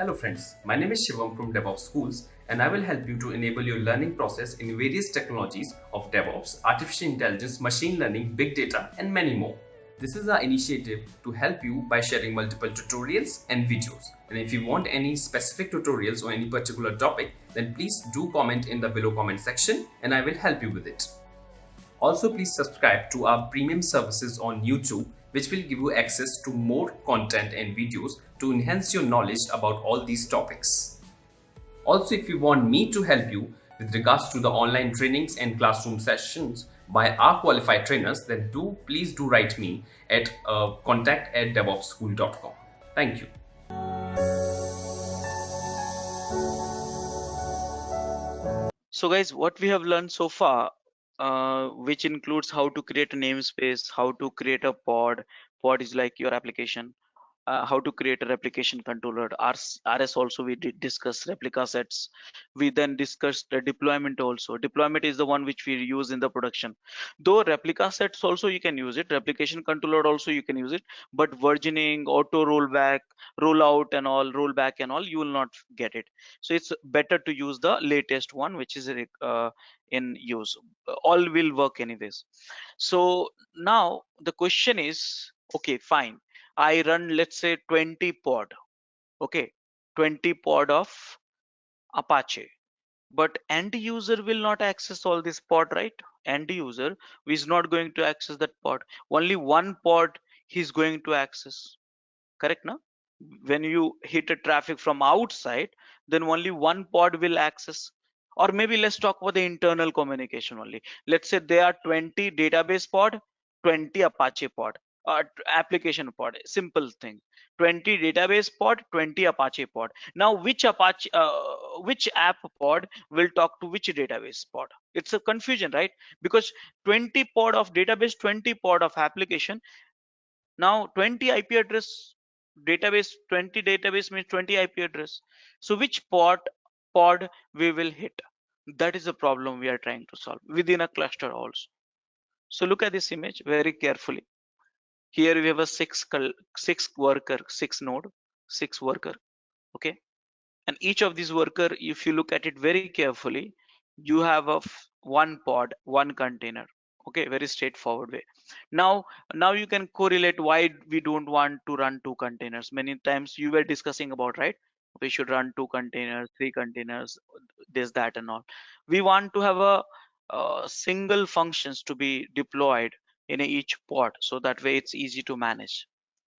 Hello friends, my name is Shivam from DevOps Schools and I will help you to enable your learning process in various technologies of DevOps, artificial intelligence, machine learning, big data and many more. This is our initiative to help you by sharing multiple tutorials and videos. And if you want any specific tutorials on any particular topic, then please do comment in the below comment section and I will help you with it. Also, please subscribe to our premium services on YouTube, which will give you access to more content and videos to enhance your knowledge about all these topics. Also, if you want me to help you with regards to the online trainings and classroom sessions by our qualified trainers, then please do write me at contact@devopsschool.com. Thank you. So guys, what we have learned so far, which includes how to create a namespace, how to create a pod. Pod is like your application. How to create a replication controller. RS also we did discuss replica sets. We then discussed the deployment also. Deployment is the one which we use in the production. Though replica sets also you can use it, replication controller also you can use it, but versioning, auto rollback, rollout and all, rollback and all, you will not get it. So it's better to use the latest one which is in use. All will work anyways. So now the question is, okay, fine. I run, let's say 20 pod, okay, 20 pod of Apache, but end user will not access all this pod, right? End user is not going to access that pod. Only one pod he's going to access, correct? Now, when you hit a traffic from outside, then only one pod will access. Or maybe let's talk about the internal communication only. Let's say there are 20 database pod, 20 Apache pod, application pod. Simple thing. 20 database pod, 20 Apache pod. Now, which app pod will talk to which database pod? It's a confusion, right? Because 20 pod of database, 20 pod of application. Now 20 IP address database, 20 database means 20 IP address. So which pod we will hit? That is the problem we are trying to solve within a cluster also. So look at this image very carefully. Here we have a six worker, six node, six worker. Okay, and each of these worker, if you look at it very carefully, you have one pod, one container. Okay, very straightforward way. Now you can correlate why we don't want to run two containers. Many times you were discussing about, right, we should run two containers, three containers, this, that and all. We want to have a single functions to be deployed in each pod, so that way it's easy to manage.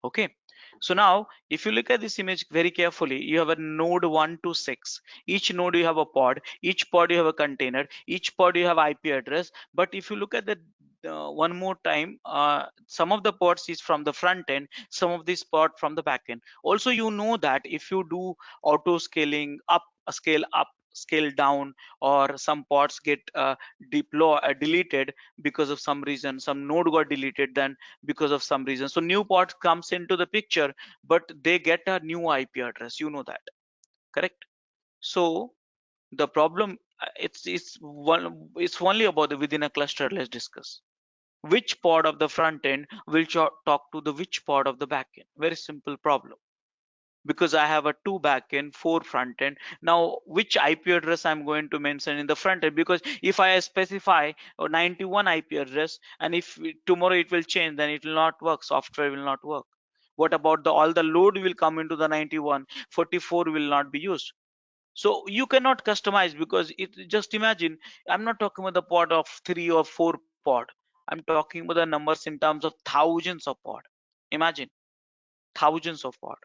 Okay, so now if you look at this image very carefully, you have a node 1 to 6. Each node you have a pod, each pod you have a container, each pod you have IP address. But if you look at the one more time, some of the pods is from the front end, some of this pod from the back end. Also, you know that if you do auto scaling up, scale up, scale down, or some pods get deleted because of some reason, some node got deleted, then because of some reason, so new pod comes into the picture, but they get a new IP address, you know that, correct? So the problem, it's only about the within a cluster. Let's discuss which pod of the front end will talk to the which pod of the back end. Very simple problem, because I have a two back end, four front end. Now which IP address I'm going to mention in the front end? Because if I specify a 91 IP address, and if tomorrow it will change, then it will not work, software will not work. What about the all the load will come into the 91, 44 will not be used. So you cannot customize, because it, just imagine, I'm not talking about the pod of 3 or 4 pod, I'm talking about the numbers in terms of thousands of pod. Imagine thousands of pod.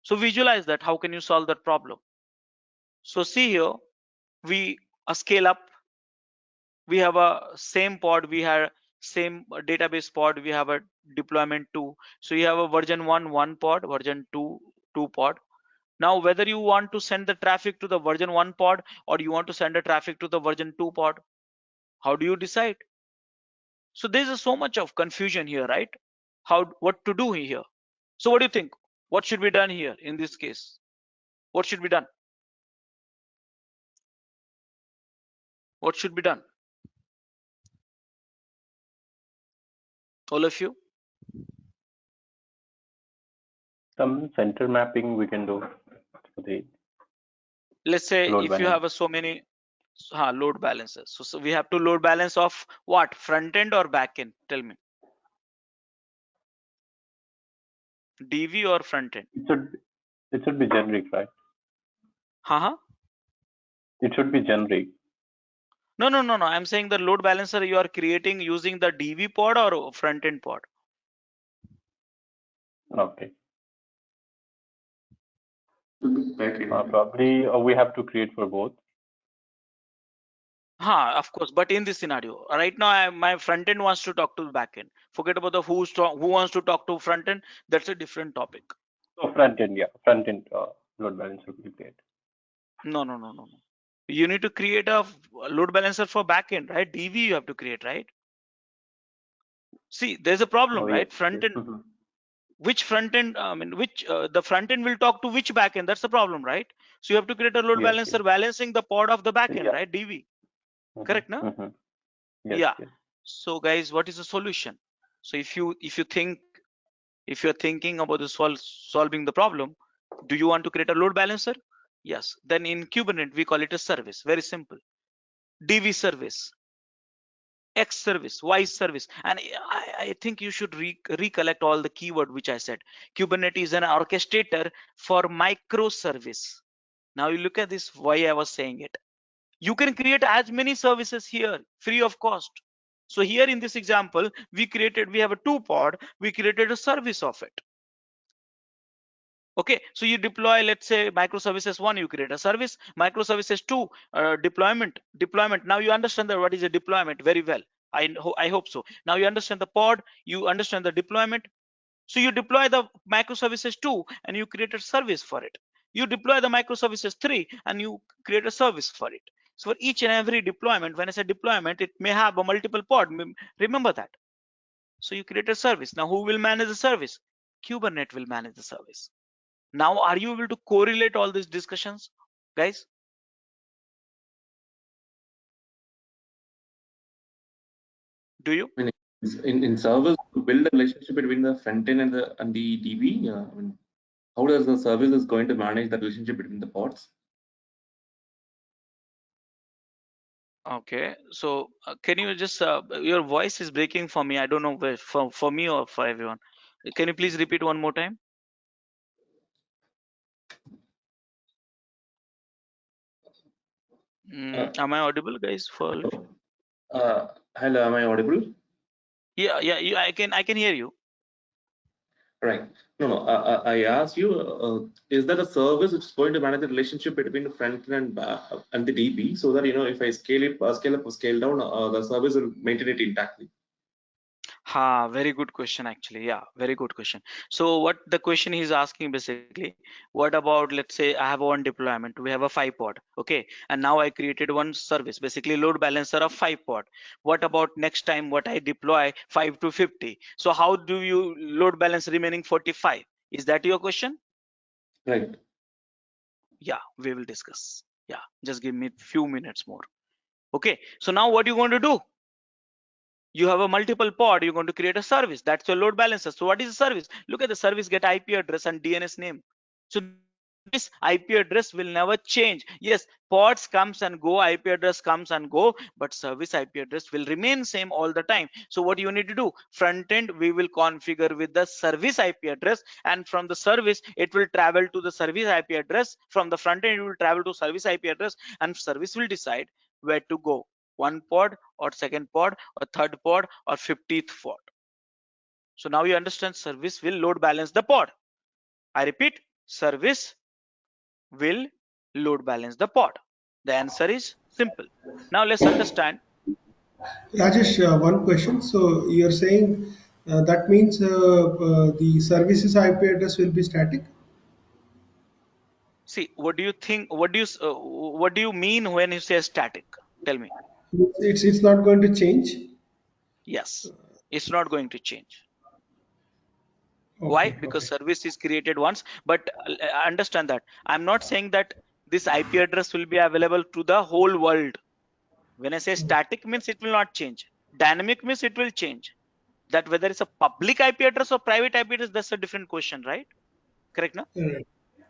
So visualize that. How can you solve that problem? So see here, we scale up. We have a same pod. We have same database pod. We have a deployment 2. So you have a version 1 1 pod, version 2 2 pod. Now whether you want to send the traffic to the version 1 pod, or you want to send the traffic to the version 2 pod, how do you decide? So there's so much of confusion here, right? What to do here? So what do you think? What should be done here in this case? What should be done? What should be done? All of you? Some center mapping we can do. the Let's say load if you balance. have so many load balancers. So we have to load balance of what? Front end or back end? Tell me. DV or front end? It should be generic, right? Haha. It should be generic. No, no, no, no. I'm saying the load balancer you are creating using the DV pod or front end pod. Okay. Backend. Probably we have to create for both. Of course. But in this scenario, right now, my front end wants to talk to the back end. Forget about the who wants to talk to front end. That's a different topic. So front end, yeah, front end load balancer will be great. No, no, no, no, no. You need to create a load balancer for back end, right? DV you have to create, right? See, there's a problem, Oh, right? yes. Front end. Mhm. Which front end? I mean, which the front end will talk to which back end? That's the problem, right? So you have to create a load Yes, balancer yes. balancing the pod of the back end, Yeah. right? DV. Mhm, Correct, no? mhm. Yes, Yeah. yes. So guys, what is the solution? So if you're thinking about the solving the problem, do you want to create a load balancer? Yes. Then in Kubernetes we call it a service. Very simple. DV service, X service, Y service, and I think you should recollect all the keyword which I said. Kubernetes is an orchestrator for microservice. Now you look at this. Why I was saying it. You can create as many services here free of cost. So here in this example, we have a 2 pod, we created a service of it. Okay, so you deploy, let's say microservices 1, you create a service, microservices 2, deployment. Now you understand that what is a deployment very well. I hope so. Now you understand the pod, you understand the deployment. So you deploy the microservices 2 and you create a service for it. You deploy the microservices 3 and you create a service for it. So for each and every deployment, when I say deployment, it may have a multiple pod. Remember that. So you create a service. Now who will manage the service? Kubernetes will manage the service. Now are you able to correlate all these discussions, guys? Do you? I mean, in servers, to build a relationship between the front end and the DB. I mean, how does the service is going to manage the relationship between the pods? Okay, so can you just your voice is breaking for me. I don't know where for me or for everyone. Can you please repeat one more time? Am I audible, guys? For all of you? Hello, am I audible? Yeah, I can hear you. Right. No, no. I asked you, is that a service which is going to manage the relationship between the front end and the DB, so that if I scale up or scale down, the service will maintain it intactly. Very good question actually. Yeah, very good question. So what the question he's asking basically, what about, let's say I have one deployment, we have a 5 pod, okay, and now I created one service, basically load balancer of 5 pod. What about next time what I deploy 5 to 50? So how do you load balance remaining 45? Is that your question? Right. Yeah, we will discuss. Yeah, just give me few minutes more. Okay, so now what you going to do? You have a multiple pod, you're going to create a service. That's your load balancer. So what is the service? Look at the service, get IP address and DNS name. So this IP address will never change. Yes, pods comes and go, IP address comes and go, but service IP address will remain same all the time. So what you need to do? Front end, we will configure with the service IP address, and from the service, it will travel to the service IP address. From the front end, it will travel to service IP address, and service will decide where to go. One pod or second pod or third pod or 50th pod. So now you understand service will load balance the pod. I repeat, service will load balance the pod. The answer is simple. Now let's understand. Rajesh, one question. So you're saying that means the services IP address will be static? See, what do you think? What do you mean when you say static? Tell me. It's not going to change. Yes, it's not going to change. Why? Okay, Because okay. service is created once. But understand that I'm not saying that this IP address will be available to the whole world. When I say static means it will not change. Dynamic means it will change. That whether it's a public IP address or private IP address, that's a different question, right? Correct, no? Right,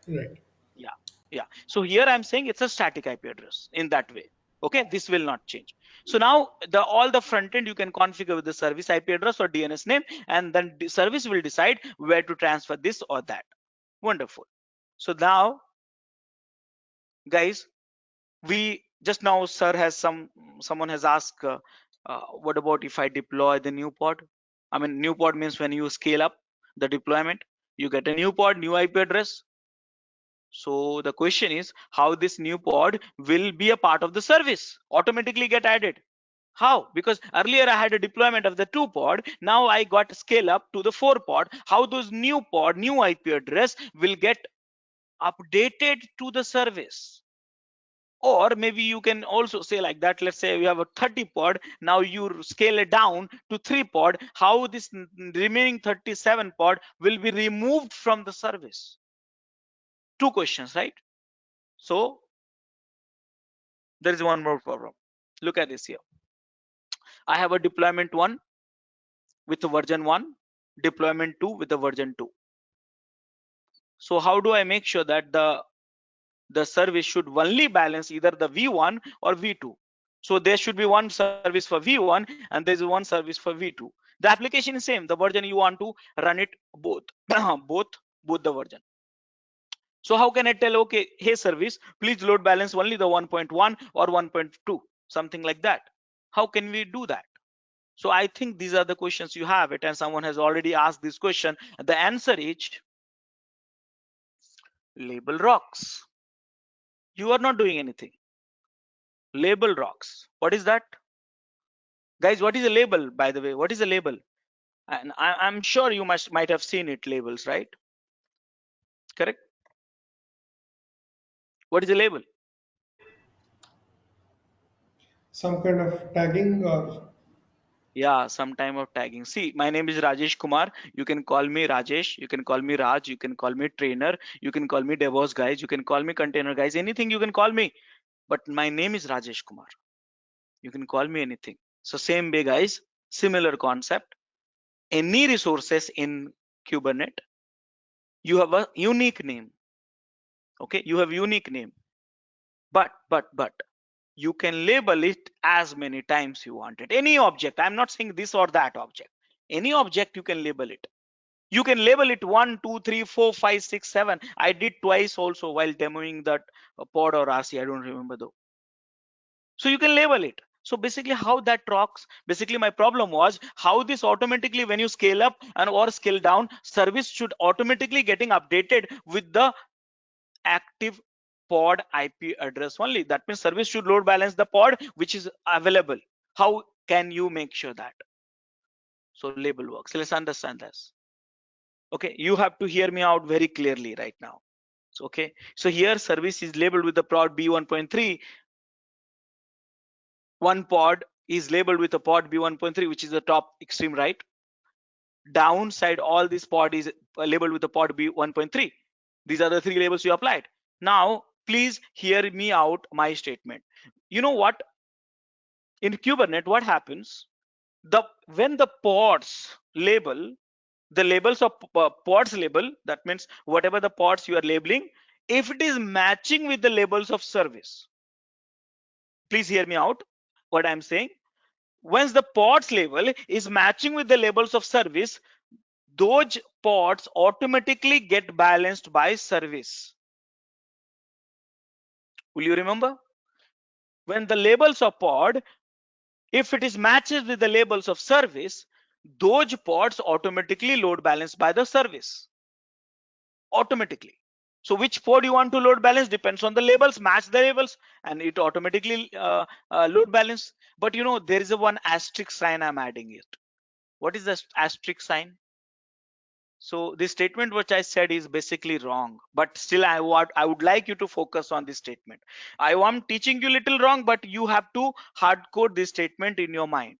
right. Yeah. Yeah. So here I'm saying it's a static IP address in that way. Okay, this will not change. So now all the front end you can configure with the service IP address or DNS name, and then the service will decide where to transfer this or that. Wonderful. So now, guys, we just now, sir has someone has asked, what about if I deploy the new pod? I mean, new pod means when you scale up the deployment, you get a new pod, new IP address. So the question is how this new pod will be a part of the service, automatically get added. How? Because earlier I had a deployment of the 2 pod. Now I got scale up to the 4 pod. How those new pod, new IP address will get updated to the service? Or maybe you can also say like that, let's say you have a 30 pod, now you scale it down to 3 pod. How this remaining 37 pod will be removed from the service? 2 questions, right? So there is one more problem. Look at this here. I have a deployment 1 with the version 1, deployment 2 with the version 2. So how do I make sure that the service should only balance either the V1 or V2? So there should be one service for V1 and there's one service for V2. The application is same, the version you want to run it both, both the version. So how can I tell, okay, hey service, please load balance only the 1.1 or 1.2, something like that? How can we do that? So I think these are the questions you have it, and someone has already asked this question. The answer is label rocks. You are not doing anything. Label rocks. What is that? Guys, what is a label, by the way? What is a label? And I'm sure you might have seen it, labels, right? Correct? What is a label? Some kind of tagging or Yeah, some time of tagging. See, my name is Rajesh Kumar. You can call me Rajesh. You can call me Raj. You can call me trainer. You can call me DevOps guys. You can call me container guys. Anything you can call me. But my name is Rajesh Kumar. You can call me anything. So same way, guys. Similar concept. Any resources in Kubernetes, you have a unique name. Okay, you have unique name. But you can label it as many times you want it. Any object, I'm not saying this or that object. Any object you can label it. You can label it 1, 2, 3, 4, 5, 6, 7. I did twice also while demoing that pod or RC. I don't remember though. So you can label it. So basically how that rocks, basically my problem was how this automatically when you scale up and or scale down, service should automatically getting updated with the active pod IP address only. That means service should load balance the pod which is available. How can you make sure that? So label works. Let's understand this. Okay, you have to hear me out very clearly right now. So, okay, so here service is labeled with the pod B1.3. One pod is labeled with a pod B1.3, which is the top extreme right. Downside, all this pod is labeled with the pod B1.3. These are the 3 labels you applied. Now, please hear me out my statement. You know what? In Kubernetes, what happens? When the pods label, the labels of pods label, that means whatever the pods you are labeling, if it is matching with the labels of service, please hear me out what I'm saying. Once the pods label is matching with the labels of service, those pods automatically get balanced by service. Will you remember? When the labels of pod, if it is matches with the labels of service, those pods automatically load balanced by the service. Automatically. So which pod you want to load balance depends on the labels, match the labels, and it automatically load balance. But you know, there is a one asterisk sign I'm adding it. What is the asterisk sign? So this statement which I said is basically wrong, but still I would like you to focus on this statement. I am teaching you little wrong, but you have to hard code this statement in your mind.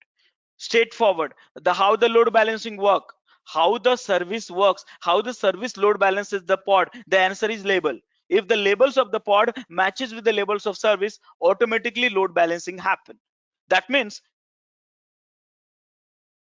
Straightforward. How the load balancing work, how the service works, how the service load balances the pod. The answer is label. If the labels of the pod matches with the labels of service, automatically load balancing happen. That means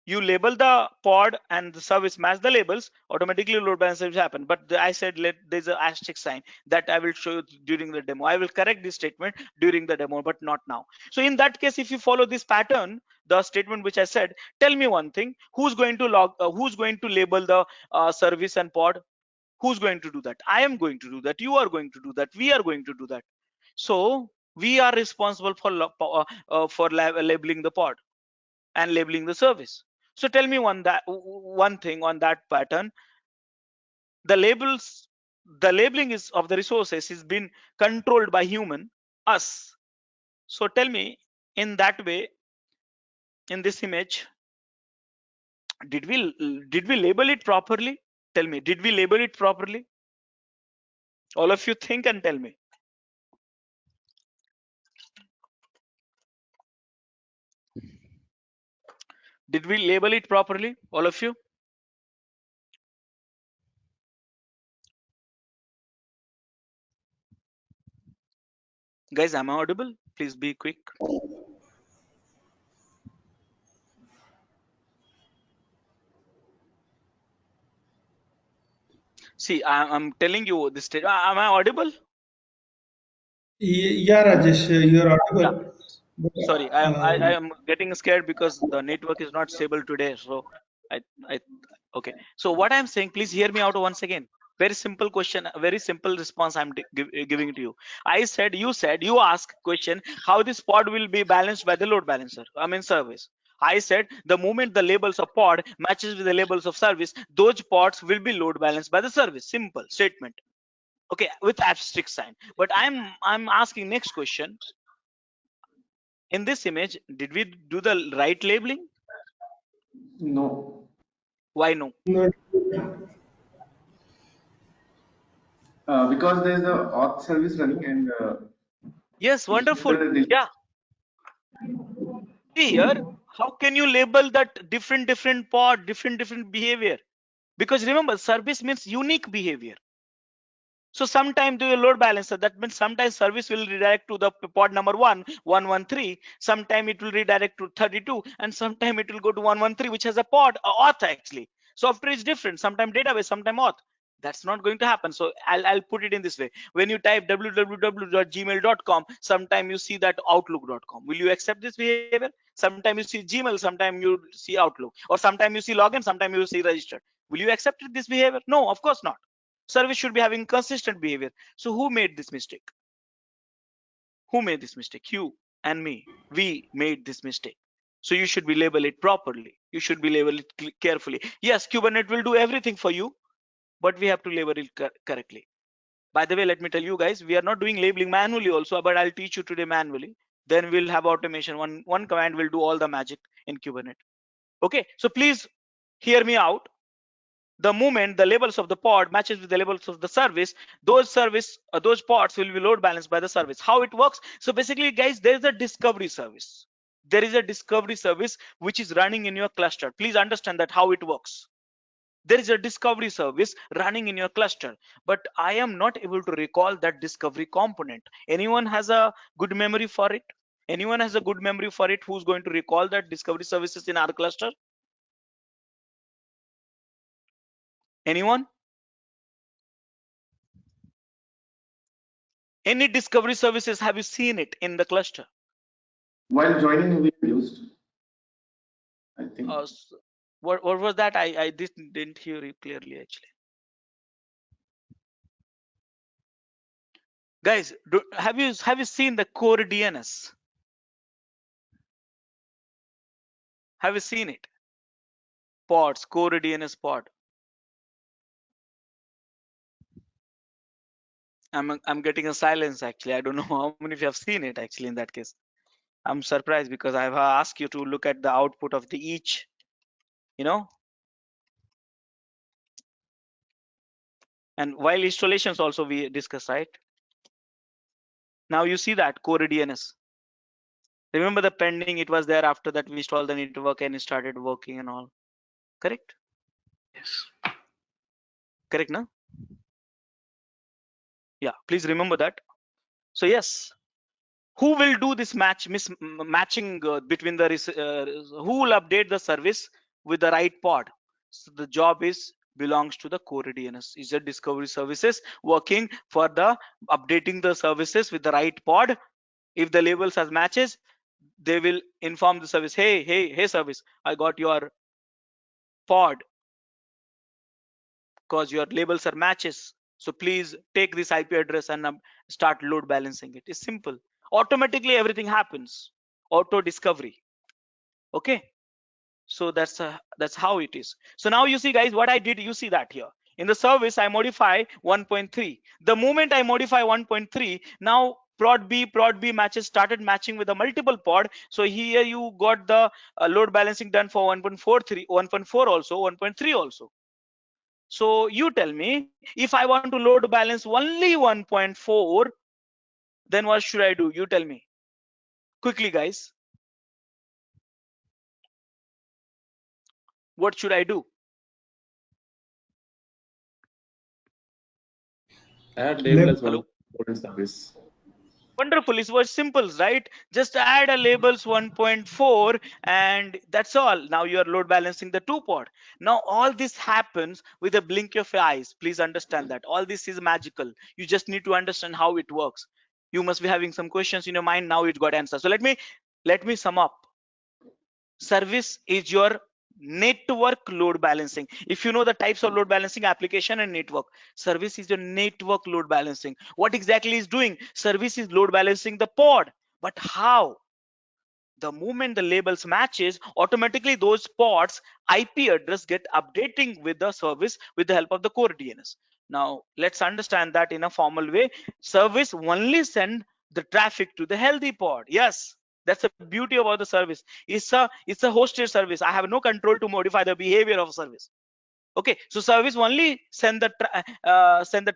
you label the pod and the service match the labels, automatically load balancer will happen. But I said there's an asterisk sign that I will show you during the demo. I will correct this statement during the demo, but not now. So in that case, if you follow this pattern, the statement which I said, tell me one thing: who's going to who's going to label the service and pod? Who's going to do that? I am going to do that. You are going to do that. We are going to do that. So we are responsible for labeling the pod and labeling the service. So tell me one thing on that pattern. The labeling is of the resources is been controlled by human, us. So tell me, in that way, in this image, did we label it properly? Tell me, did we label it properly? All of you think and tell me. Did we label it properly, all of you? Guys, am I audible? Please be quick. See, I'm telling you this. Am I audible? Yeah, Rajesh, you're Yeah. audible. But, Sorry, I am getting scared because the network is not stable today. So I okay. So what I'm saying, please hear me out once again. Very simple question, a very simple response I'm giving to you. You ask question how this pod will be balanced by the load balancer. I mean service. I said the moment the labels of pod matches with the labels of service, those pods will be load balanced by the service. Simple statement. Okay, with asterisk sign. But I'm asking next question. In this image, did we do the right labeling? No. Why no? no, Because there's a auth service running and Yes, wonderful. the Yeah. See here, how can you label that different pod, different behavior? Because remember, service means unique behavior. So sometimes do a load balancer. That means sometimes service will redirect to the pod number 113. Sometime it will redirect to 32, and sometime it will go to 113, which has a pod, auth actually. Software is different. Sometimes database, sometimes auth. That's not going to happen. So I'll put it in this way. When you type www.gmail.com, sometime you see that outlook.com. Will you accept this behavior? Sometime you see Gmail, sometime you see Outlook, or sometime you see login, sometime you see registered. Will you accept this behavior? No, of course not. Service should be having consistent behavior. So who made this mistake? Who made this mistake? You and me. We made this mistake. So you should be label it properly. You should be label it carefully. Yes, Kubernetes will do everything for you, but we have to label it correctly. By the way, let me tell you guys, we are not doing labeling manually also, but I'll teach you today manually. Then we'll have automation. One command will do all the magic in Kubernetes. Okay, so please hear me out. The moment the labels of the pod matches with the labels of the service, those pods will be load balanced by the service. How it works? So basically, guys, there is a discovery service. There is a discovery service which is running in your cluster. Please understand that how it works. There is a discovery service running in your cluster, but I am not able to recall that discovery component. Anyone has a good memory for it? Anyone has a good memory for it who's going to recall that discovery services in our cluster? Anyone? Any discovery services, have you seen it in the cluster? while joining we used, I think. What was that? I didn't hear you clearly actually. Guys, have you seen the core DNS? Have you seen it? Pods, core DNS pod. I'm getting a silence actually. I don't know how many of you have seen it actually in that case. I'm surprised because I've asked you to look at the output of the each, you know. And while installations also we discuss, right? Now you see that core DNS. Remember the pending, it was there after that we installed the network and it started working and all. Correct? Yes. Correct, no? Yeah, please remember that. So yes, who will do this matching between the who will update the service with the right pod. So the job is belongs to the core DNS. Is the discovery services working for the updating the services with the right pod? If the labels as matches, they will inform the service, hey service, I got your pod because your labels are matches. So please take this IP address and start load balancing it. It's simple. Automatically everything happens. Auto discovery. Okay. So that's how it is. So now you see guys what I did. You see that here in the service I modify 1.3. The moment I modify 1.3, now prod B matches started matching with a multiple pod. So here you got the load balancing done for 1.43, 1.4 also, 1.3 also. So you tell me, if I want to load balance only 1.4, then what should I do? You tell me quickly, guys. What should I do? Add label as Hello. one service. Wonderful. It was simple, right? Just add a labels 1.4 and that's all. Now you are load balancing the 2 pod. Now all this happens with a blink of your eyes. Please understand that all this is magical. You just need to understand how it works. You must be having some questions in your mind. Now it got answered. So let me sum up. Service is your network load balancing. If you know the types of load balancing, application and network, service is your network load balancing. What exactly is doing? Service is load balancing the pod. But how? The moment the labels matches, automatically those pods IP address get updating with the service with the help of the core DNS. Now let's understand that in a formal way. Service only send the traffic to the healthy pod. Yes, that's the beauty about the service. It's a hosted service. I have no control to modify the behavior of service. Okay, so service only send the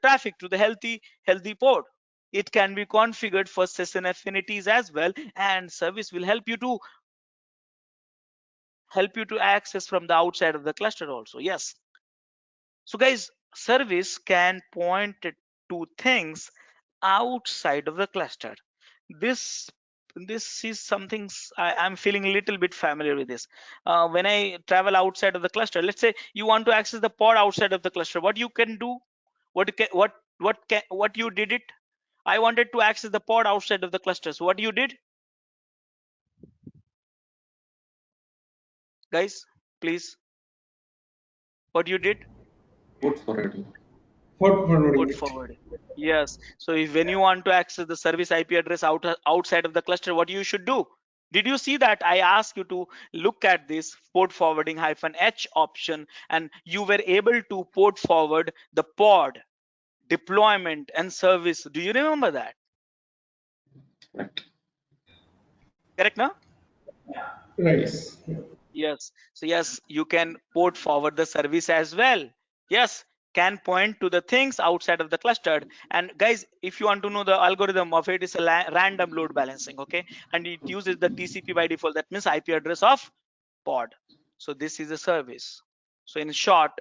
traffic to the healthy pod. It can be configured for session affinities as well, and service will help you to access from the outside of the cluster also. Yes. So guys, service can point to things outside of the cluster. This this is something I'm feeling a little bit familiar with this. When I travel outside of the cluster, let's say you want to access the pod outside of the cluster, what you can do? What you did it? I wanted to access the pod outside of the cluster. So what you did, guys? Please, what you did? Port forwarding. Port forwarding Port it. forward. Yes. So if when you want to access the service IP address outside of the cluster, what you should do? Did you see that I asked you to look at this port forwarding -H option, and you were able to port forward the pod deployment and service? Do you remember that? Right. Correct, now? Right. Yes. Yes. So yes, you can port forward the service as well. Yes, can point to the things outside of the clustered. And guys, if you want to know the algorithm of it, is a random load balancing. Okay, and it uses the TCP by default. That means IP address of pod. So this is a service. So in short,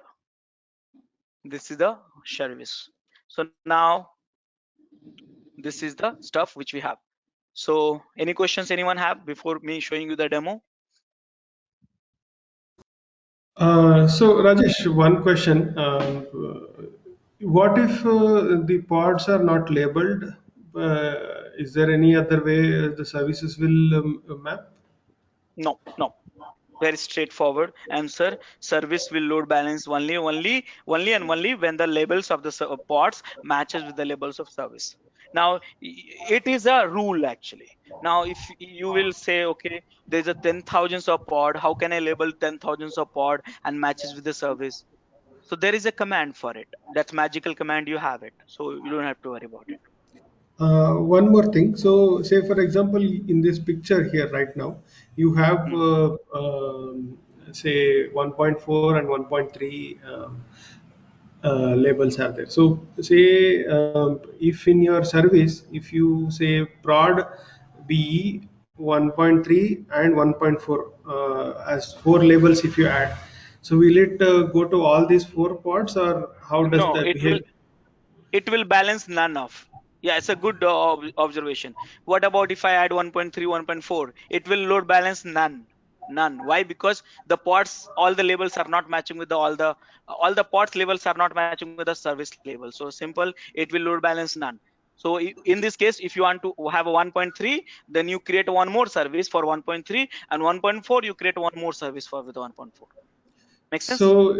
this is the service. So now this is the stuff which we have. So any questions anyone have before me showing you the demo? So Rajesh, one question. What if the pods are not labeled? Is there any other way the services will map? No, no. Very straightforward answer. Service will load balance only when the labels of the pods matches with the labels of service. Now it is a rule actually. Now if you will say, okay, there's a 10,000 of pod, how can I label 10,000 of pod and matches with the service? So there is a command for it. That's magical command, you have it, so you don't have to worry about it. One more thing. So, say for example, in this picture here right now, you have Hmm. say 1.4 and 1.3 labels are there. So, say if in your service, if you say prod B 1.3 and 1.4 as four labels, if you add, so will it go to all these four pods, or how does No, that behave? it will balance none of. Yeah, it's a good observation. What about if I add 1.3, 1.4? It will load balance none. None. Why? Because the pods, all the labels are not matching with the all the pods labels are not matching with the service label. So simple, it will load balance none. So in this case, if you want to have a 1.3, then you create one more service for 1.3, and 1.4 you create one more service for with 1.4. Make sense? So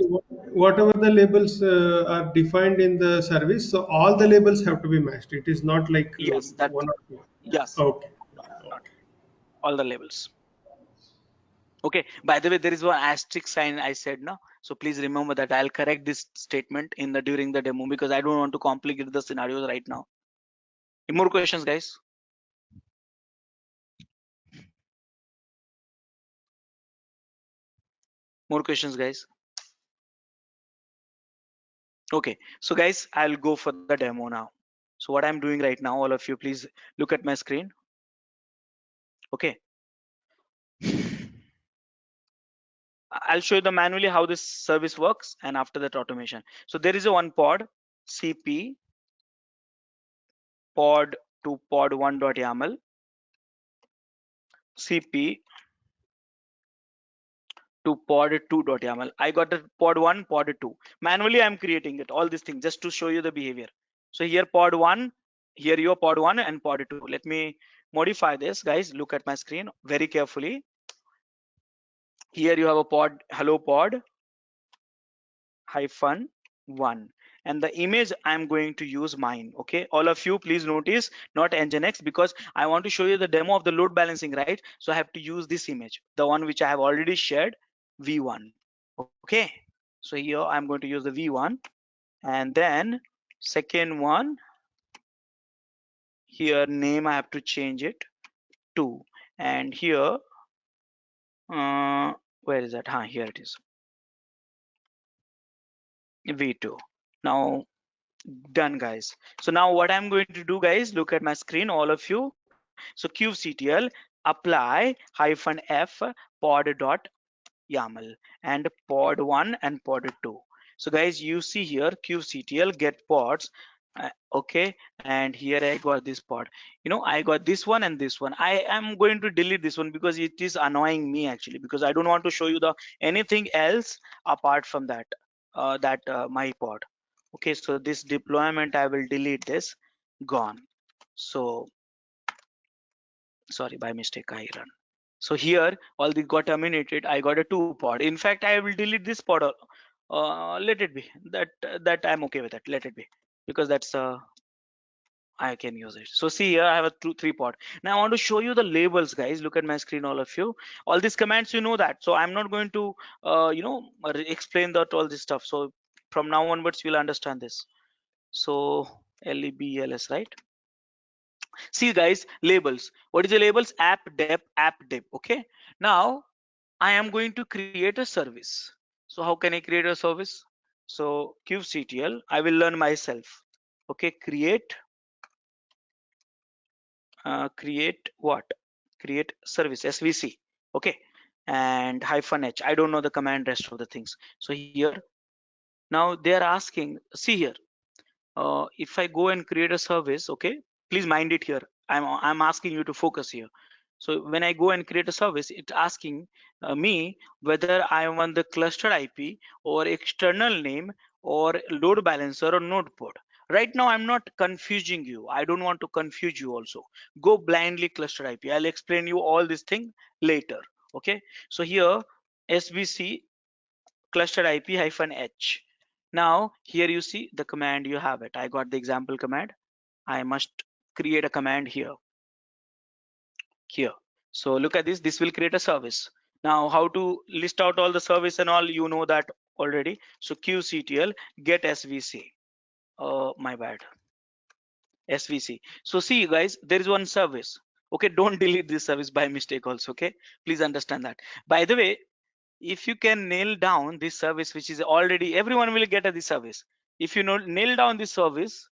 whatever the labels are defined in the service, so all the labels have to be matched. It is not like Yes, that one or two. yes, Okay. not all the labels. Okay, by the way, there is one asterisk sign I said no, so please remember that. I'll correct this statement in the during the demo because I don't want to complicate the scenarios right now. Any more questions, guys? More questions, guys? Okay, so guys, I'll go for the demo now. So what I'm doing right now, all of you, please look at my screen. Okay, I'll show you the manually how this service works, and after that automation. So there is a one pod, cp pod to pod1.yaml, cp to pod2.yaml. I got the pod1, pod2. Manually, I'm creating it, all these things, just to show you the behavior. So here pod1, here your pod1 and pod2. Let me modify this, guys. Look at my screen very carefully. Here you have a pod, hello pod hyphen 1, and the image I'm going to use mine. Okay, all of you please notice, not nginx, because I want to show you the demo of the load balancing, right? So I have to use this image, the one which I have already shared, v1. Okay, so here I'm going to use the v1, and then second one, here name I have to change it to, and here where is that? Here it is, v2. Now done, guys. So now what I'm going to do, guys, look at my screen, all of you. So kubectl apply -f pod dot YAML and pod1 and pod2. So guys, you see here kubectl get pods. Okay, and here I got this pod. I got this one and this one. I am going to delete this one because it is annoying me actually, because I don't want to show you the anything else apart from that my pod. Okay, so this deployment I will delete this, gone. So sorry, by mistake I run. So here all this got terminated. I got a 2 pod. In fact, I will delete this pod. Let it be. That I'm okay with that. Let it be, because that's I can use it. So see here I have a 3 pod. Now I want to show you the labels, guys. Look at my screen, all of you. All these commands, you know that. So I'm not going to explain that all this stuff. So from now onwards we'll understand this. So LEBLS, right? See guys, labels. What is the labels? App dep. Okay, now I am going to create a service. So how can I create a service? So kubectl, I will learn myself. Okay, create what? Create service, SVC. Okay, and -h. I don't know the command rest of the things. So here now they are asking, see here, if I go and create a service, okay, please mind it here. I'm asking you to focus here. So when I go and create a service, it's asking me whether I want the cluster IP or external name or load balancer or node pod. Right now, I'm not confusing you. I don't want to confuse you also. Go blindly cluster IP. I'll explain you all this thing later. Okay. So here, SVC cluster IP -h. Now here you see the command, you have it. I got the example command. I must create a command here. So look at this. This will create a service. Now how to list out all the service and all, you know that already. So kubectl get SVC. My bad. SVC. So see you guys, there is one service. Okay, don't delete this service by mistake also. Okay, please understand that. By the way, if you can nail down this service, which is already everyone will get this service. If you know nail down this service,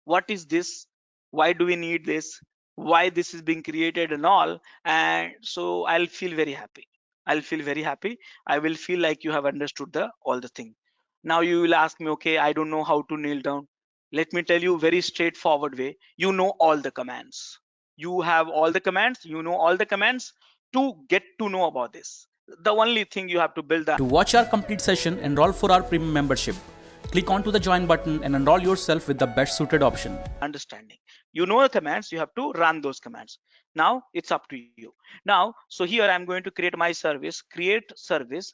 what is this, why do we need this, why this is being created and all, and so I'll feel very happy. I will feel like you have understood the all the thing. Now you will ask me, okay, I don't know how to nail down. Let me tell you very straightforward way. You know all the commands, you have all the commands, you know all the commands to get to know about this. The only thing you have to build that. To watch our complete session, enroll for our premium membership. Click onto the join button and enroll yourself with the best suited option. Understanding. You know the commands, you have to run those commands. Now it's up to you. Now, so here I'm going to create my service, create service,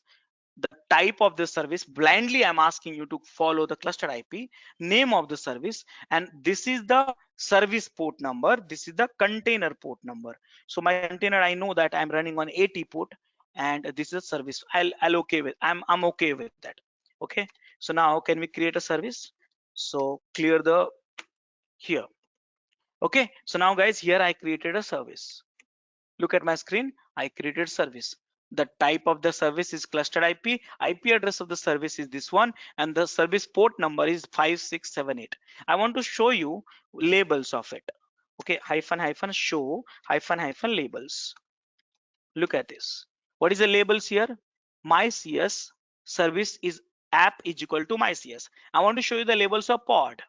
the type of the service. Blindly I'm asking you to follow the clustered IP, name of the service, and this is the service port number, this is the container port number. So my container, I know that I'm running on 80 port, and this is a service. I'll okay with, I'm okay with that. Okay, so now can we create a service? So clear the here. Okay, so now guys, here I created a service. Look at my screen, I created service. The type of the service is clustered IP. IP address of the service is this one, and the service port number is 5678. I want to show you labels of it. Okay, hyphen hyphen show hyphen hyphen labels. Look at this. What is the labels here? My CS service is app is equal to my CS. I want to show you the labels of pod.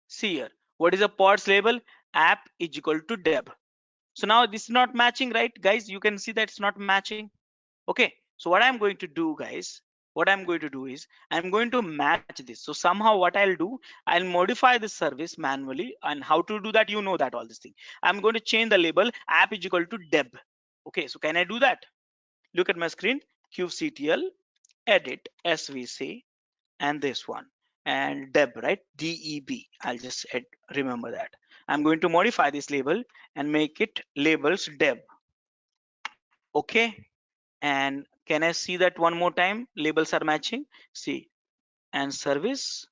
See here, what is a pod's label? App is equal to deb. So now this is not matching, right guys? You can see that it's not matching. Okay, so what I'm going to do, guys, what I'm going to do is I'm going to match this. So somehow what I'll do, I'll modify this service manually. And how to do that, you know that all this thing. I'm going to change the label app is equal to deb. Okay, so can I do that? Look at my screen, kubectl edit svc and this one and deb, right? deb. I'll just remember that. I'm going to modify this label and make it labels deb. Okay, and can I see that one more time? Labels are matching. See, and service.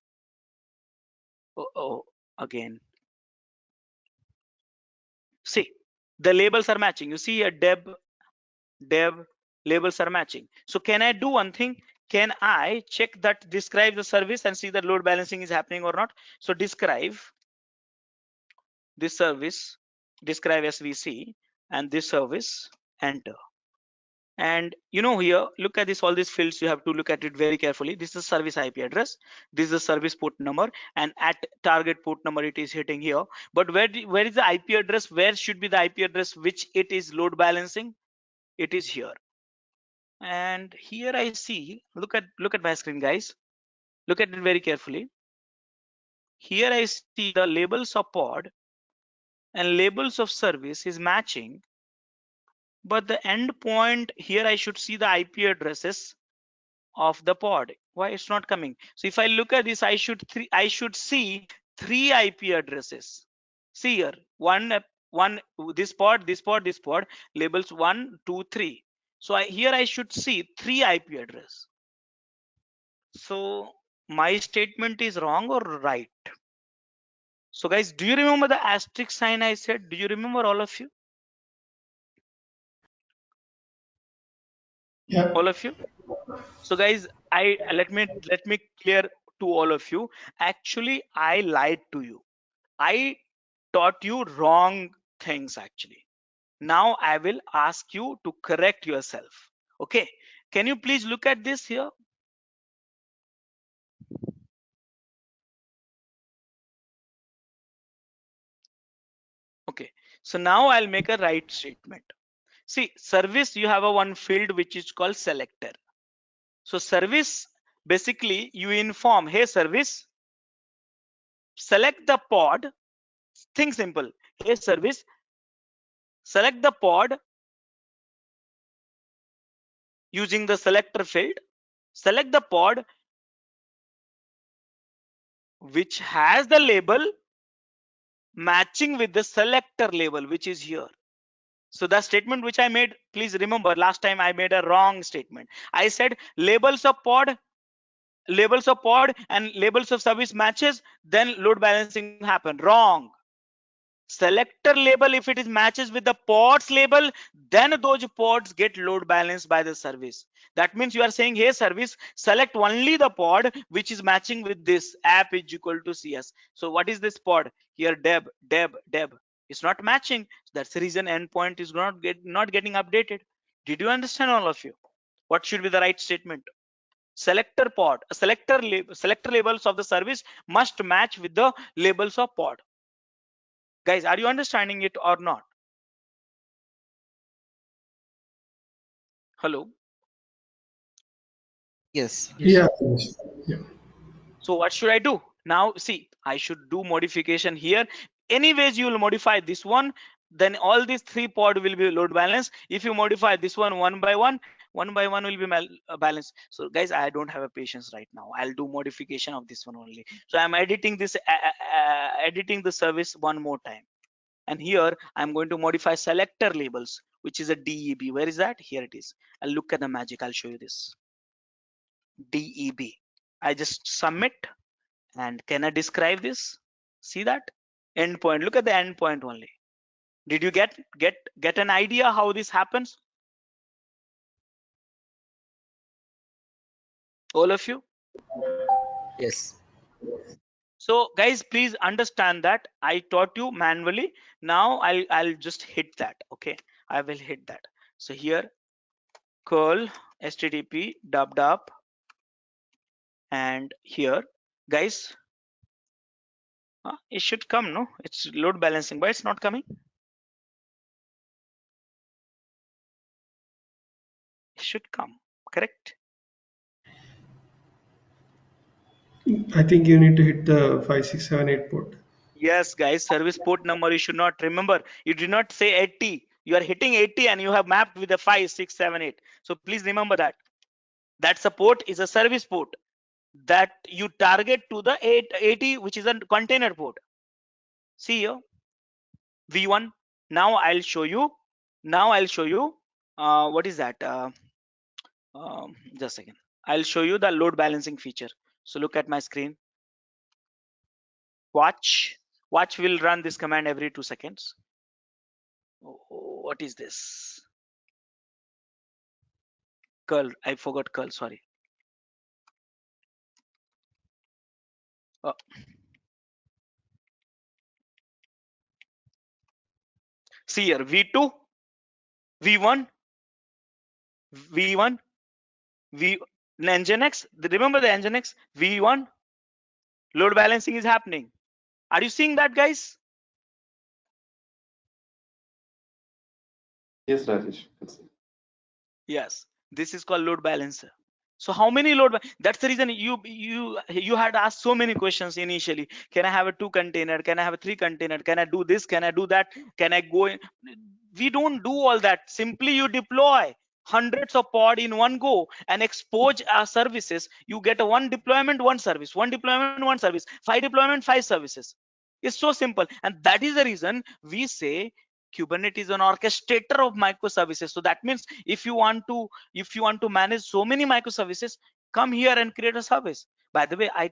Oh, again. See, the labels are matching. You see a deb labels are matching. So can I do one thing? Can I check that describe the service and see that load balancing is happening or not? So describe this service, describe svc, and this service, enter. And you know, here look at this, all these fields you have to look at it very carefully. This is service IP address, this is the service port number, and at target port number it is hitting here. But where is the IP address? Where should be the IP address which it is load balancing? It is here. And here I see, look at my screen, guys, look at it very carefully. Here I see the labels of pod and labels of service is matching, but the endpoint here I should see the IP addresses of the pod. Why it's not coming? So if I look at this, I should see three IP addresses. See here, one this pod, labels 1 2 3. So here I should see three IP address. So my statement is wrong or right? So guys, do you remember the asterisk sign I said? Do you remember, all of you? Yeah. All of you? So guys, let me clear to all of you. Actually, I lied to you. I taught you wrong things actually. Now I will ask you to correct yourself. Okay, can you please look at this here? Okay, so now I'll make a right statement. See, service, you have a one field which is called selector. So service, basically you inform, hey service, select the pod. Think simple. Hey service, select the pod using the selector field. Select the pod which has the label matching with the selector label, which is here. So the statement which I made, please remember last time I made a wrong statement. I said labels of pod and labels of service matches, then load balancing happen. Wrong. Selector label, if it is matches with the pods label, then those pods get load balanced by the service. That means you are saying, hey service, select only the pod which is matching with this app is equal to CS. So what is this pod here? Deb. It's not matching. That's the reason endpoint is not getting updated. Did you understand, all of you? What should be the right statement? Selector pod, selector labels of the service must match with the labels of pod. Guys, are you understanding it or not? Hello. Yes. Yeah. Yes. Yeah. So what should I do now? See, I should do modification here. Anyways, you will modify this one, then all these 3 pod will be load balanced. If you modify this one by one will be balanced. So guys, I don't have a patience right now. I'll do modification of this one only. So I'm editing this editing the service one more time, and here I'm going to modify selector labels, which is a DEB. Where is that? Here it is. I'll look at the magic. I'll show you this. DEB. I just submit. And can I describe this? See that endpoint? Look at the endpoint only. Did you get an idea how this happens? All of you? Yes. So guys, please understand that I taught you manually. Now I'll just hit that. Okay, I will hit that. So here curl http dub and here guys, it should come. No, it's load balancing, but it's not coming. It should come, correct? I think you need to hit the 5678 port. Yes, guys, service port number you should not remember. You did not say 80. You are hitting 80 and you have mapped with a 5, 6, 7, 8. So please remember that. That support is a service port that you target to the 80, which is a container port. See here, V1. Now I'll show you. What is that? Just a second. I'll show you the load balancing feature. So look at my screen. Watch will run this command every 2 seconds. What is this? Curl. I forgot curl. Sorry. See here, V2, V1, V1, V Nginx. Remember the Nginx V1 load balancing is happening. Are you seeing that, guys? Yes, Rajesh. Yes. This is called load balancer. So how many load? That's the reason you had asked so many questions initially. Can I have a 2 container? Can I have a 3 container? Can I do this? Can I do that? Can I go in? We don't do all that. Simply you deploy hundreds of pod in one go and expose our services. You get a 1 deployment, 1 service, 1 deployment, 1 service, 5 deployment, 5 services. It's so simple, and that is the reason we say Kubernetes is an orchestrator of microservices. So that means if you want to manage so many microservices, come here and create a service. By the way, I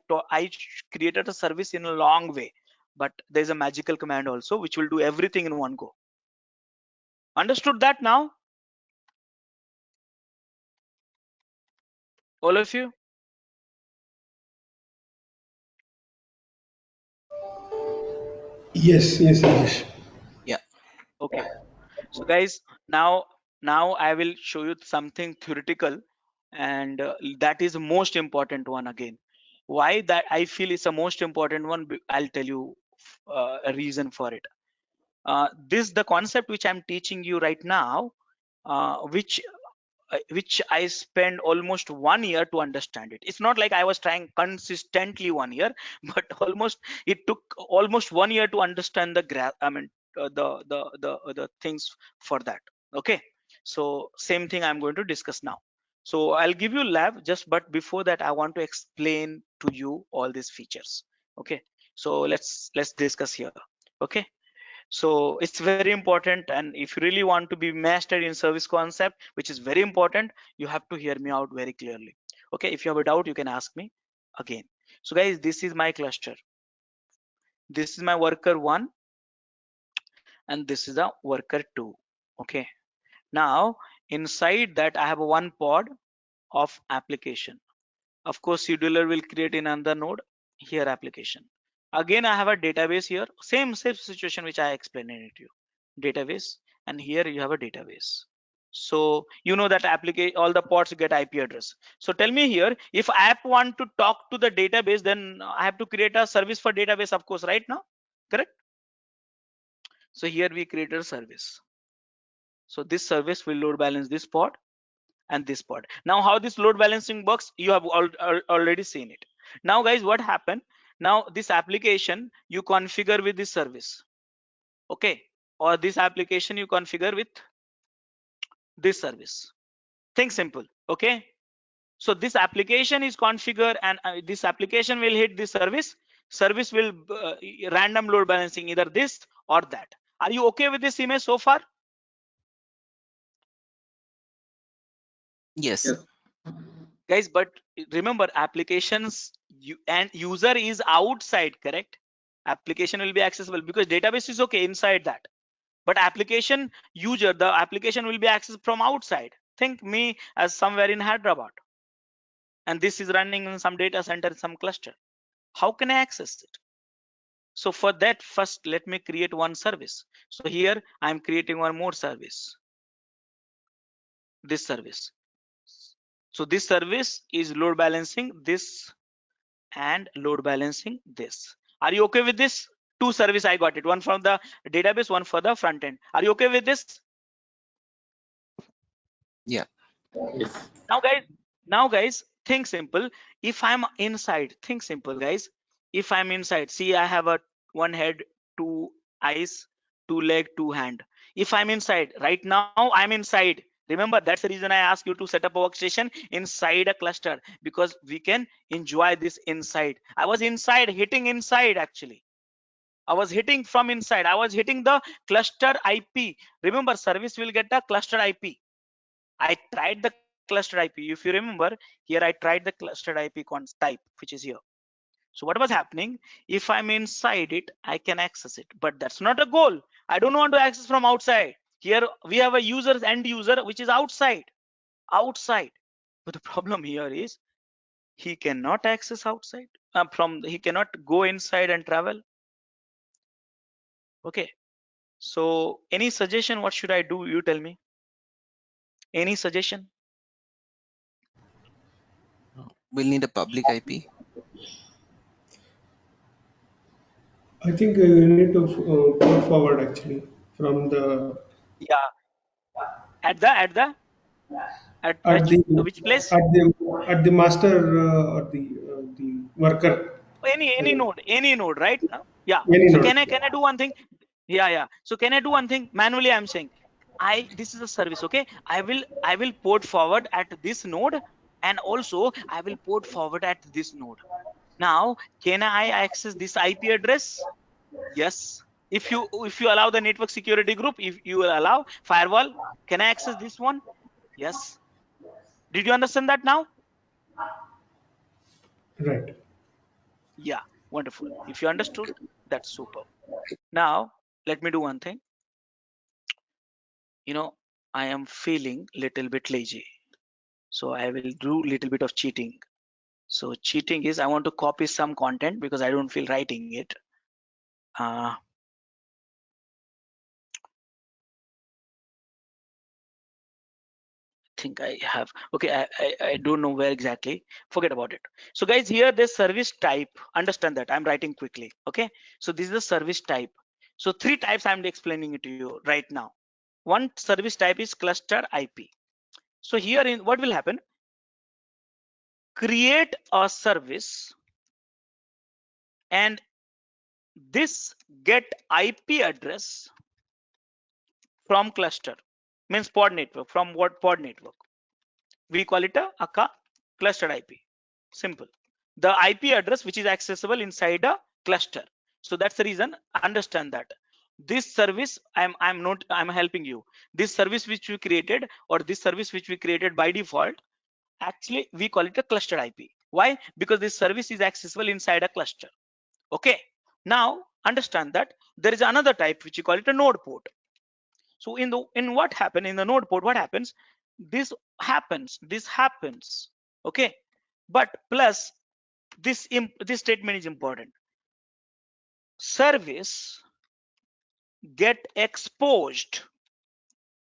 created a service in a long way, but there's a magical command also which will do everything in one go. Understood that now? All of you? Yes, yes, Rajesh. Yeah. Okay. So guys, now I will show you something theoretical, and that is most important one again. Why that I feel is the most important one? I'll tell you a reason for it. This the concept which I'm teaching you right now, which I spent almost 1 year to understand it. It's not like I was trying consistently 1 year, but it took almost 1 year to understand the things for that. Okay, so same thing I'm going to discuss now. So I'll give you lab just, but before that I want to explain to you all these features. Okay, so let's discuss here. Okay, so it's very important, and if you really want to be mastered in service concept, which is very important, you have to hear me out very clearly. Okay, if you have a doubt you can ask me again. So guys, this is my cluster, this is my worker 1, and this is the worker 2. Okay, now inside that I have one pod of application. Of course scheduler will create in another node. Here application, again I have a database here, same situation which I explained it to you, database, and here you have a database. So you know that applicate all the pods get IP address. So tell me here, if app want to talk to the database, then I have to create a service for database, of course, right now, correct? So here we created a service. So this service will load balance this pod and this pod. Now how this load balancing works, you have already seen it. Now guys, what happened? Now this application you configure with this service, okay, or this application you configure with this service. Think simple, okay. So this application is configured, and this application will hit this service. Service will random load balancing either this or that. Are you okay with this image so far? Yes. Guys, but remember, applications and user is outside, correct? Application will be accessible because database is okay inside that, but application user, the application will be accessed from outside. Think me as somewhere in Hyderabad, and this is running in some data center, some cluster. How can I access it? So for that, first let me create one service. So here I'm creating one more service, this service. So this service is load balancing this and load balancing this. Are you okay with this? Two service I got it, one from the database, one for the front end. Are you okay with this? Yeah. Yes. Now guys, think simple. If I'm inside, think simple guys. If I'm inside, see I have a one head, two eyes, two leg, two hand. If I'm inside right now, I'm inside. Remember, that's the reason I asked you to set up a workstation inside a cluster, because we can enjoy this inside. I was inside, hitting inside actually. I was hitting from inside. I was hitting the cluster IP. Remember, service will get a cluster IP. I tried the cluster IP. If you remember, here I tried the cluster IP type, which is here. So what was happening? If I'm inside it, I can access it, but that's not a goal. I don't want to access from outside. Here we have a user, end user, which is outside. But the problem here is he cannot access outside. He cannot go inside and travel. Okay. So any suggestion? What should I do? You tell me. Any suggestion? We'll need a public IP. I think you need to port forward actually from the Yeah. At at the which place? at the at the master or the worker Any node right now. Yeah. any So node. can I do one thing? Yeah. So can I do one thing manually? I'm saying this is a service, okay. I will port forward at this node, and also I will port forward at this node. Now can I access this IP address? Yes. If you allow the network security group, if you will allow firewall, can I access this one? Yes. Did you understand that now? Right. Yeah, wonderful. If you understood, that's super. Now let me do one thing. I am feeling little bit lazy, so I will do little bit of cheating. So cheating is I want to copy some content because I don't feel writing it. I think I have. Okay, I don't know where exactly. Forget about it. So guys, here this service type. Understand that I'm writing quickly. Okay. So this is the service type. So three types I'm explaining it to you right now. One service type is cluster IP. So here in what will happen? Create a service, and this get IP address from cluster, means pod network. From what pod network? We call it a ACA clustered IP. Simple. The IP address which is accessible inside a cluster. So that's the reason. Understand that this service I'm helping you. This service which we created, or this service which we created by default, actually we call it a clustered IP. Why? Because this service is accessible inside a cluster. Okay. Now understand that there is another type which you call it a node port. So in what happen in the node port, what happens? This happens. Okay. But plus this statement is important. Service get exposed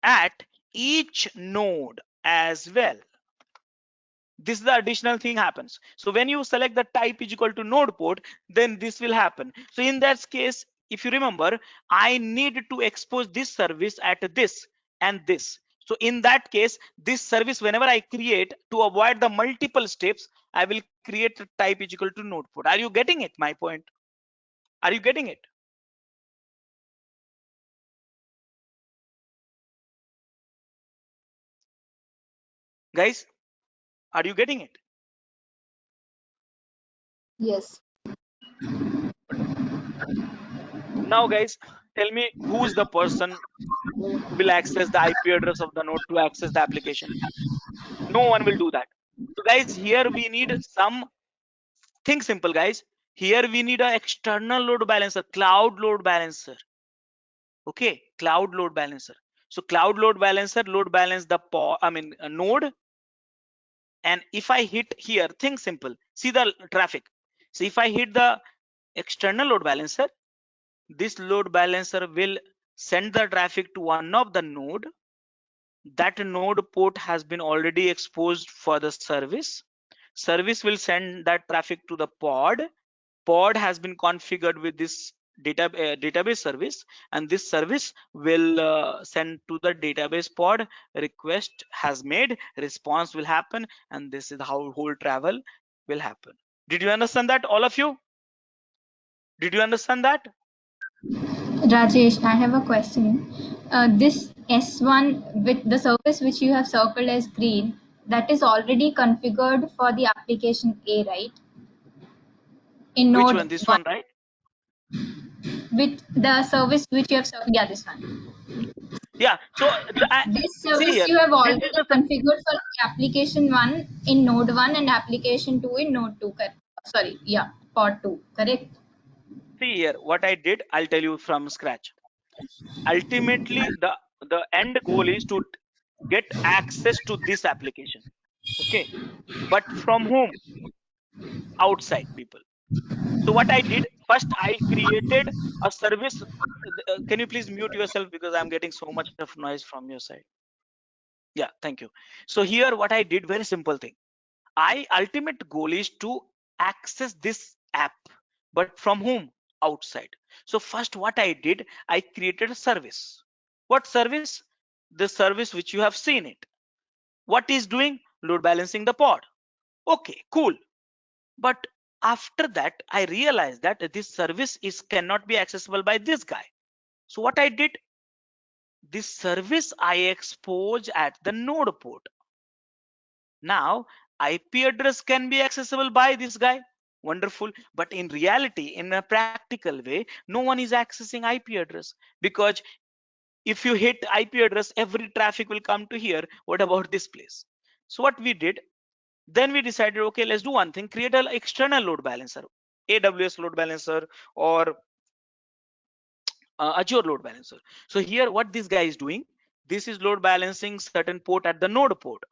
at each node as well. This is the additional thing happens. So when you select the type is equal to node port, then this will happen. So in that case, if you remember, I need to expose this service at this and this. So in that case, this service, whenever I create, to avoid the multiple steps, I will create a type is equal to node port. Are you getting it? My point. Are you getting it? Guys, are you getting it? Yes. Now, guys, tell me who's the person who will access the IP address of the node to access the application. No one will do that. So guys, here we need some, think simple guys. Here we need an external load balancer, cloud load balancer. Okay, cloud load balancer. So cloud load balancer load balance the a node. And if I hit here, think simple, see the traffic. So if I hit the external load balancer, this load balancer will send the traffic to one of the node. That node port has been already exposed for the service. Service will send that traffic to the pod. Pod has been configured with this database service, and this service will send to the database pod. Request has made, response will happen, and this is how whole travel will happen. Did you understand that, all of you? Did you understand that? Rajesh, I have a question. This S1 with the service which you have circled as green, that is already configured for the application A, right? In Which node one? This 1 one, right? with the service which you have circled. Yeah, this one. Yeah. So This see service here. you have This already is the configured for application 1 in node 1 and application 2 in node 2. Sorry, yeah, pod 2, correct? see here. What I did, I'll tell you from scratch. Ultimately, the end goal is to get access to this application. Okay, but from whom? Outside people. So what I did, first I created a service. Can you please mute yourself, because I'm getting so much of noise from your side. Yeah, thank you. So here what I did, very simple thing. I ultimate goal is to access this app, but from whom? Outside. So first what I did, I created a service. What service? The service which you have seen it. What is doing? Load balancing the pod. Okay, cool. But after that, I realized that this service is cannot be accessible by this guy. So what I did, this service I expose at the node port. Now IP address can be accessible by this guy. Wonderful. But in reality, in a practical way, no one is accessing IP address, because if you hit IP address, every traffic will come to here. What about this place? So what we did, then we decided, okay, let's do one thing, create an external load balancer, AWS load balancer or Azure load balancer. So here what this guy is doing, this is load balancing certain port at the node port,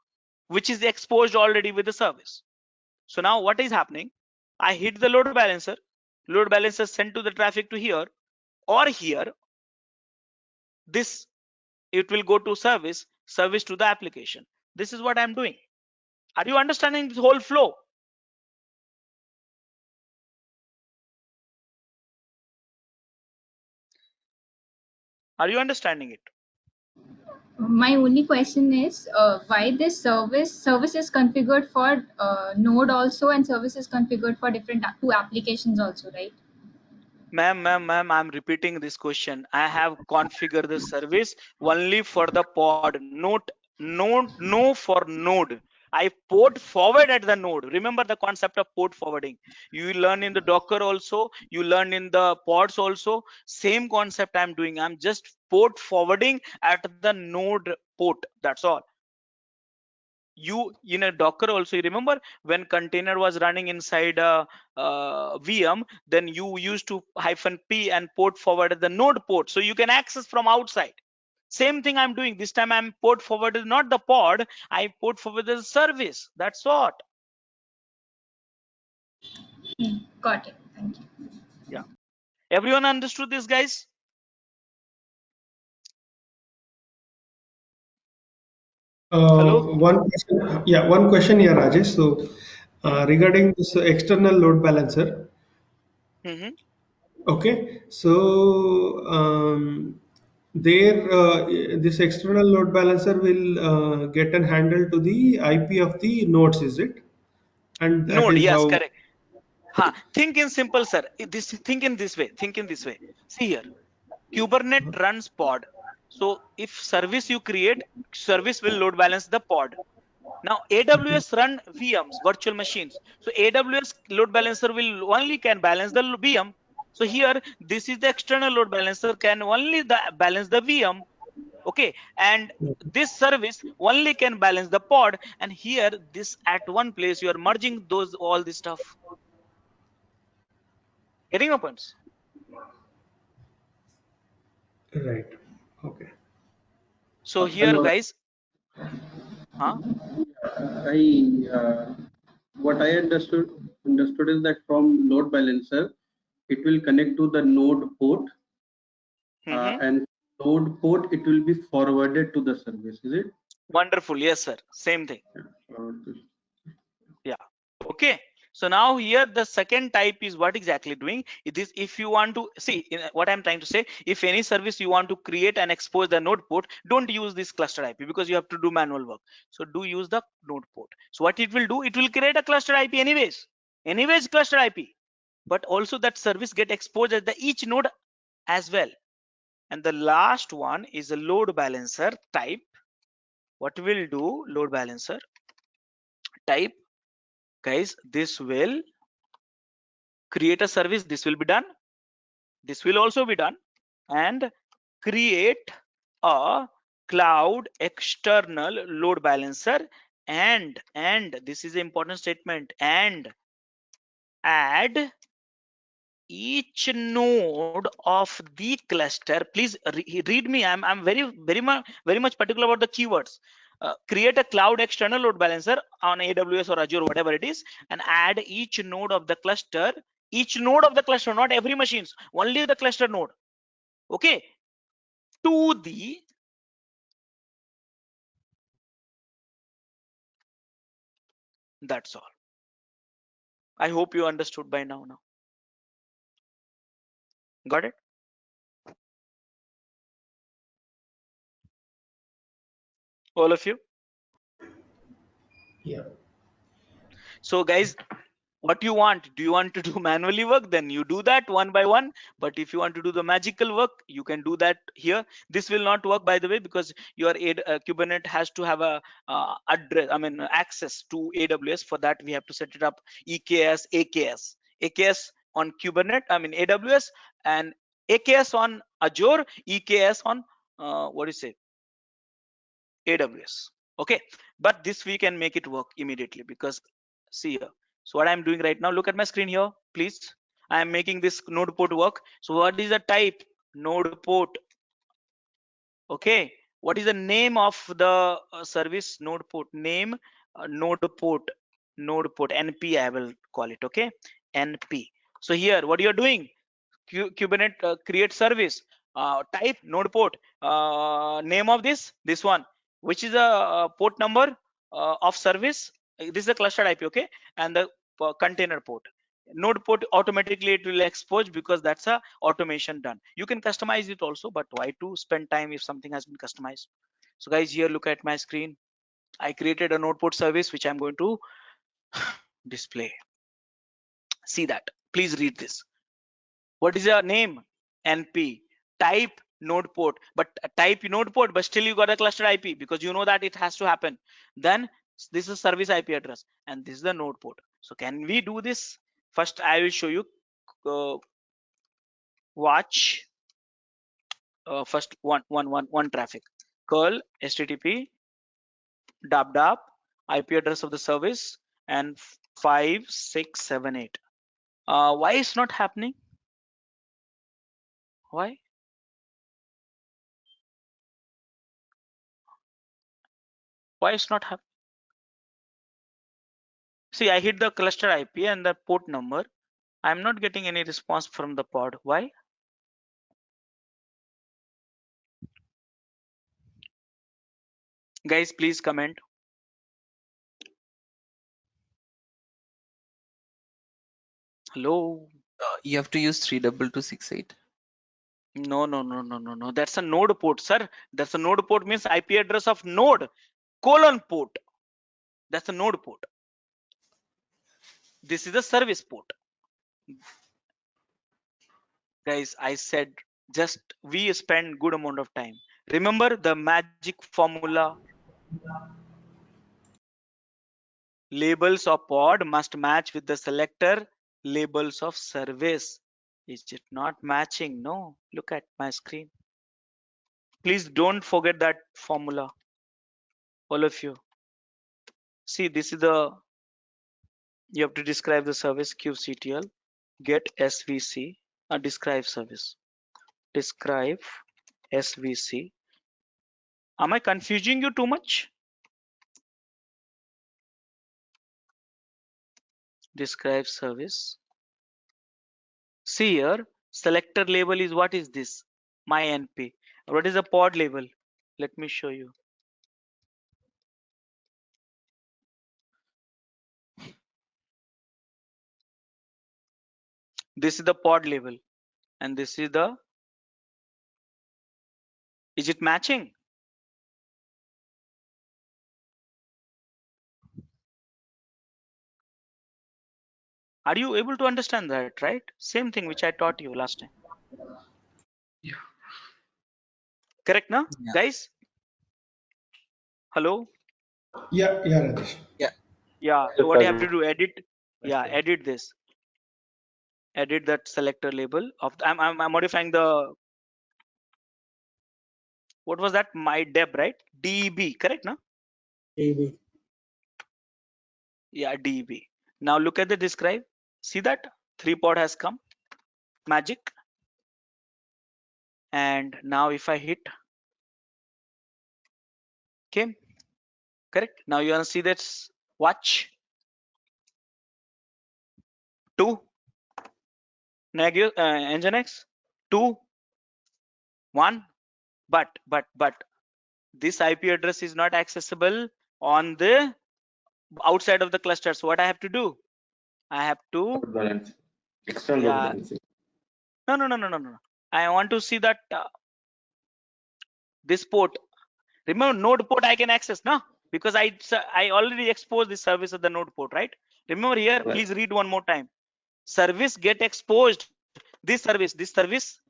which is exposed already with the service. So now what is happening? I hit the load balancer sent to the traffic to here or here. This, it will go to service to the application. This is what I'm doing. Are you understanding this whole flow? Are you understanding it? My only question is why this service is configured for node also, and service is configured for different two applications also, right? Ma'am, I'm repeating this question. I have configured the service only for the pod, no for node. I port forward at the node. Remember the concept of port forwarding. You learn in the Docker also, you learn in the pods also. Same concept I'm doing. I'm just port forwarding at the node port. That's all. You in a Docker also, you remember when container was running inside a VM, then you used to -p and port forward the node port, so you can access from outside. Same thing I'm doing this time. I'm port forwarded not the pod, I port forward the service. That's what. Got it. Thank you. Yeah, everyone understood this, guys? Hello. One question, yeah, one question here, Rajesh. So, regarding this external load balancer, Mm-hmm. Okay, so there this external load balancer will get an handle to the IP of the nodes, is it? And that Node, is yes, how. correct. Think in simple, sir. Think in this way. Think in this way. See here, Kubernetes runs pod. So if service you create, service will load balance the pod. Now AWS run VMs, virtual machines. So AWS load balancer will only can balance the VM. So here, this is the external load balancer can only balance the VM. Okay, and this service only can balance the pod. And here, this at one place you are merging those all this stuff. Getting my points? Right. Okay. So here, Hello. guys, huh? What I understood is that from load balancer, it will connect to the node port, Mm-hmm. and node port it will be forwarded to the service. Is it? Wonderful. Yes, sir. Same thing. Uh, Yeah. Okay. So now here the second type is what exactly doing it is if you want to see what I'm trying to say, if any service you want to create and expose the node port, don't use this cluster IP because you have to do manual work. So do use the node port. So what it will do, it will create a cluster IP anyways cluster IP, but also that service get exposed at the each node as well. And the last one is a load balancer type. What will do load balancer type, guys, this will create a service, this will be done, this will also be done, and create a cloud external load balancer, and this is an important statement, and add each node of the cluster. Please read me, I'm very much particular about the keywords. Create a cloud external load balancer on AWS or Azure, whatever it is, and add each node of the cluster, not every machines, only the cluster node, okay, to the that's all. I hope you understood by now. Got it? All of you? Yeah. So guys, what you want, do you want to do manually work, then you do that one by one. But if you want to do the magical work, you can do that here. This will not work, by the way, because your Kubernetes has to have a address, I mean access to AWS. For that we have to set it up EKS, AKS on Kubernetes, I mean AWS, and AKS on Azure, EKS on what do you say, AWS. Okay, but this we can make it work immediately because see here. So what I'm doing right now, look at my screen here, please. I am making this node port work. So what is the type? Node port. Okay, what is the name of the service? Node port name, node port NP I will call it. Okay, NP. So here what you're doing, Kubernetes create service, type node port, name of this one, which is a port number of service. This is a clustered IP, okay, and the container port. Node port automatically it will expose because that's a automation done. You can customize it also, but why to spend time if something has been customized? So guys, here look at my screen. I created a node port service which I'm going to display. See that, please read this. What is your name? NP. Type node port, but type node port, but still you got a cluster IP because you know that it has to happen. Then this is service IP address, and this is the node port. So can we do this? First, I will show you. Watch first one traffic. Curl HTTP dap IP address of the service and 5678. Why it's not happening? Why? Why it's not happening? See, I hit the cluster IP and the port number. I'm not getting any response from the pod. Why? Guys, please comment. Hello. You have to use 32268. No. That's a node port, sir. That's a node port means IP address of node colon port. That's a node port. This is a service port. Guys, I said just we spend good amount of time. Remember the magic formula. Labels of pod must match with the selector labels of service. Is it not matching? No. Look at my screen. Please don't forget that formula. All of you. See, this is the, you have to describe the service kubectl get svc, describe service. Describe svc. Am I confusing you too much? Describe service. See here, selector label is, what is this? My np. What is the pod label? Let me show you. This is the pod label, and this is the, is it matching? Are you able to understand that, right? Same thing which I taught you last time. Yeah. Correct now, Yeah. guys? Hello? Yeah, Rajesh. Yeah. Yes, So what you have sir. to do, edit. Yeah, edit this. Edit that selector label of. I'm modifying the. What was that? My deb, right? DEB, correct? No? AB. Yeah, DEB. Now look at the describe. See that 3 pod has come. Magic. And now if I hit, came. Correct. Now you want to see this. Watch. 2. Nginx. 2. 1. But this IP address is not accessible on the outside of the cluster. So what I have to do? I have to, Load balance, external load yeah, balancing. no. I want to see that this port. Remember, node port I can access, no? Because I already exposed the service of the node port, right? Remember here, Right. please read one more time. Service get exposed. This service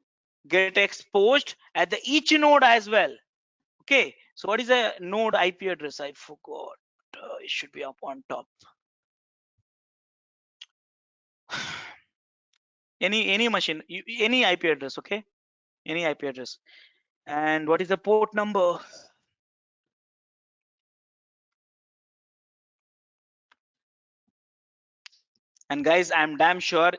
get exposed at the each node as well. Okay, so what is a node IP address? I forgot. It should be up on top. Any machine, any IP address, okay? Any IP address. And what is the port number? And guys, I'm damn sure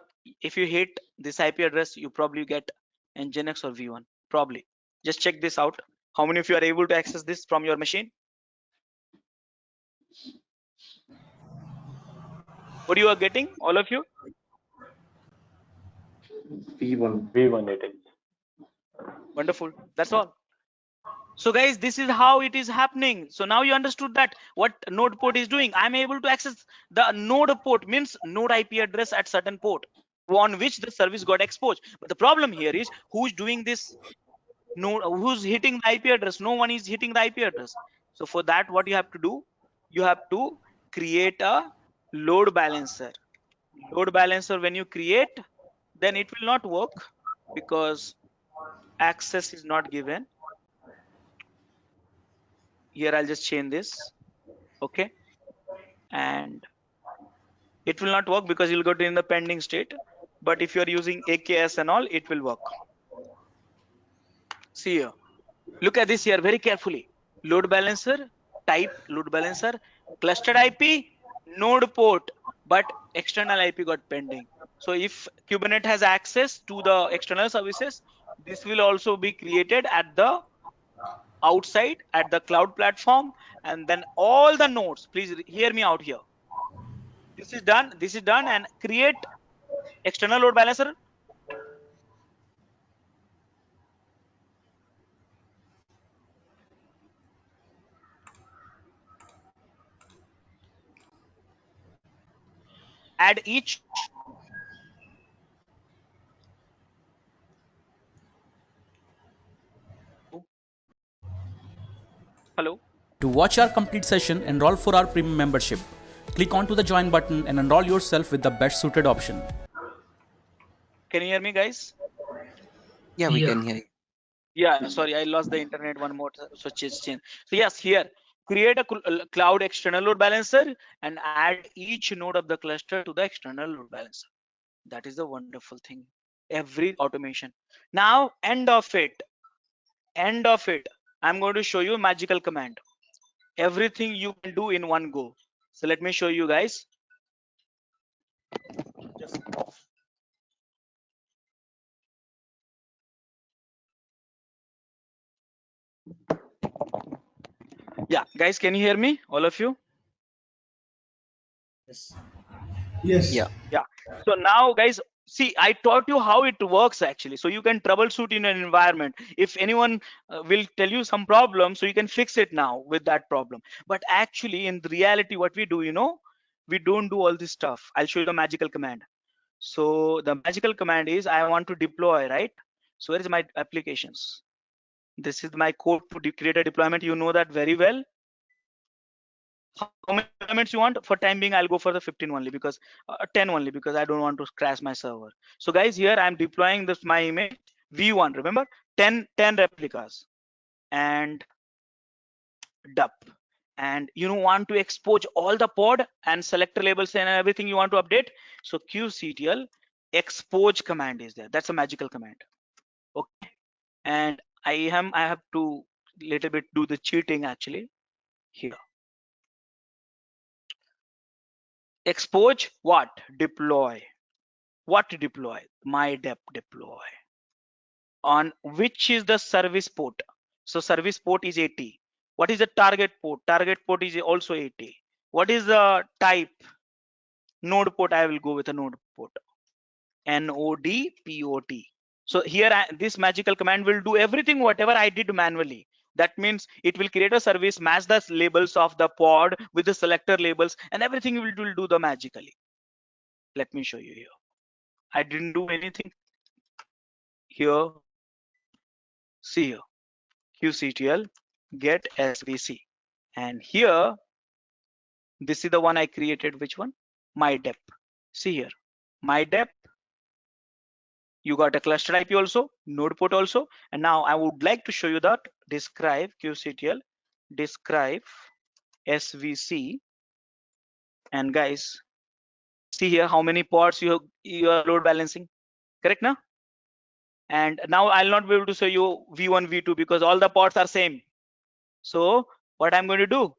if you hit this IP address, you probably get Nginx or V1. Probably. Just check this out. How many of you are able to access this from your machine? What you are getting, all of you? V1. V1 it is. Wonderful. That's all. So guys, this is how it is happening. So now you understood that what node port is doing. I'm able to access the node port, means node IP address at certain port on which the service got exposed. But the problem here is who's doing this node, who's hitting the IP address? No one is hitting the IP address. So for that, what you have to do, you have to create a load balancer. Load balancer, when you create, then it will not work because access is not given. Here I'll just change this. Okay, and it will not work because you'll go to in the pending state. But if you're using AKS and all, it will work. See here, look at this here very carefully. Load balancer, type load balancer, clustered IP, node port, but external IP got pending. So if Kubernetes has access to the external services, this will also be created at the outside at the cloud platform, and then all the nodes, please hear me out here. This is done, and create external load balancer. Add each Hello. To watch our complete session, enroll for our premium membership. Click onto the join button and enroll yourself with the best suited option. Can you hear me, guys? Yeah, we can hear you. Yeah, sorry, I lost the internet one more. So change. So yes, here create a cloud external load balancer and add each node of the cluster to the external load balancer. That is the wonderful thing. Every automation. Now, end of it. I'm going to show you a magical command. Everything you can do in one go. So let me show you guys. Just yeah, guys, can you hear me? All of you? Yes. Yeah. Yeah. So now, guys, see, I taught you how it works actually. So you can troubleshoot in an environment. If anyone will tell you some problem, so you can fix it now with that problem. But actually, in the reality, what we do, we don't do all this stuff. I'll show you the magical command. So the magical command is I want to deploy, right? So where is my applications? This is my code to create a deployment. You know that very well. How many deployments you want? For time being, I'll go for the 15 only because 10 only because I don't want to crash my server. So guys, here I'm deploying this my image v1. Remember 10 replicas and dup. And you want to expose all the pod and selector labels and everything you want to update. So qctl expose command is there. That's a magical command. Okay. And I have to little bit do the cheating actually here. Expose what? Deploy. What to deploy? My dep deploy. On which is the service port? So service port is 80. What is the target port? Target port is also 80. What is the type? Node port. I will go with a node port. NOD POT. So here this magical command will do everything whatever I did manually. That means it will create a service, match the labels of the pod with the selector labels, and everything will do the magically. Let me show you here. I didn't do anything here. See here, qctl get svc, and here this is the one I created. Which one? My dep. See here, my dep. You got a cluster IP also, node port also, and now I would like to show you that describe qctl describe svc, and guys, see here how many pods you are load balancing. Correct now? And now I'll not be able to show you v1 v2 because all the pods are same. So what I'm going to do,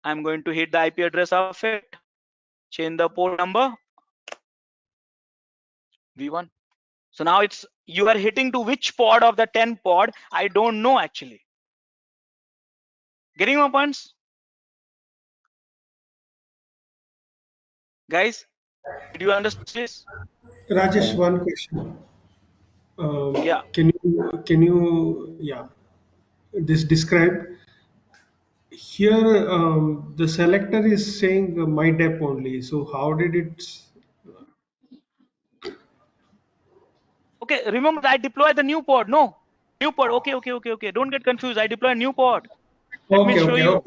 I'm going to hit the IP address of it, change the port number v1. So now it's you are hitting to which pod of the 10 pod, I don't know actually. Getting my points? Guys, did you understand this? Rajesh, one question. Yeah. Can you this describe here? The selector is saying my dep only. So how did it? Okay, remember I deploy the new pod. No, new pod. Okay. Don't get confused. I deploy a new pod. Let me show you.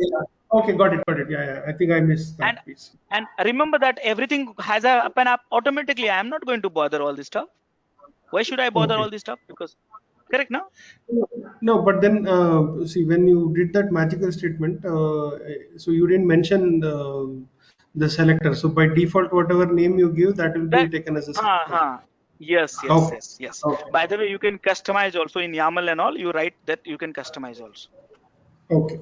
Okay, got it. Yeah. I think I missed that piece. And remember that everything has a up and up automatically. I am not going to bother all this stuff. Why should I bother all this stuff? Because correct now? No, but then see when you did that magical statement, so you didn't mention the selector. So by default, whatever name you give, that will be taken as a selector. Yes. Okay. By the way, you can customize also in YAML and all. You write that you can customize also. Okay.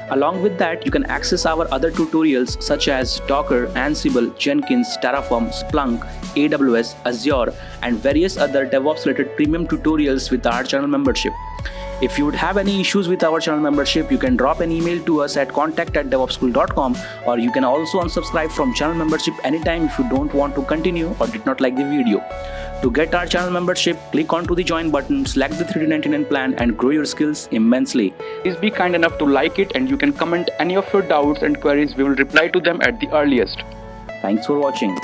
Along with that, you can access our other tutorials such as Docker, Ansible, Jenkins, Terraform, Splunk, AWS, Azure, and various other DevOps related premium tutorials with our channel membership. If you would have any issues with our channel membership, you can drop an email to us at contact@devopsschool.com, or you can also unsubscribe from channel membership anytime if you don't want to continue or did not like the video. To get our channel membership, click onto the join button, select the 3D99 plan and grow your skills immensely. Please be kind enough to like it, and you can comment any of your doubts and queries. We will reply to them at the earliest. Thanks for watching.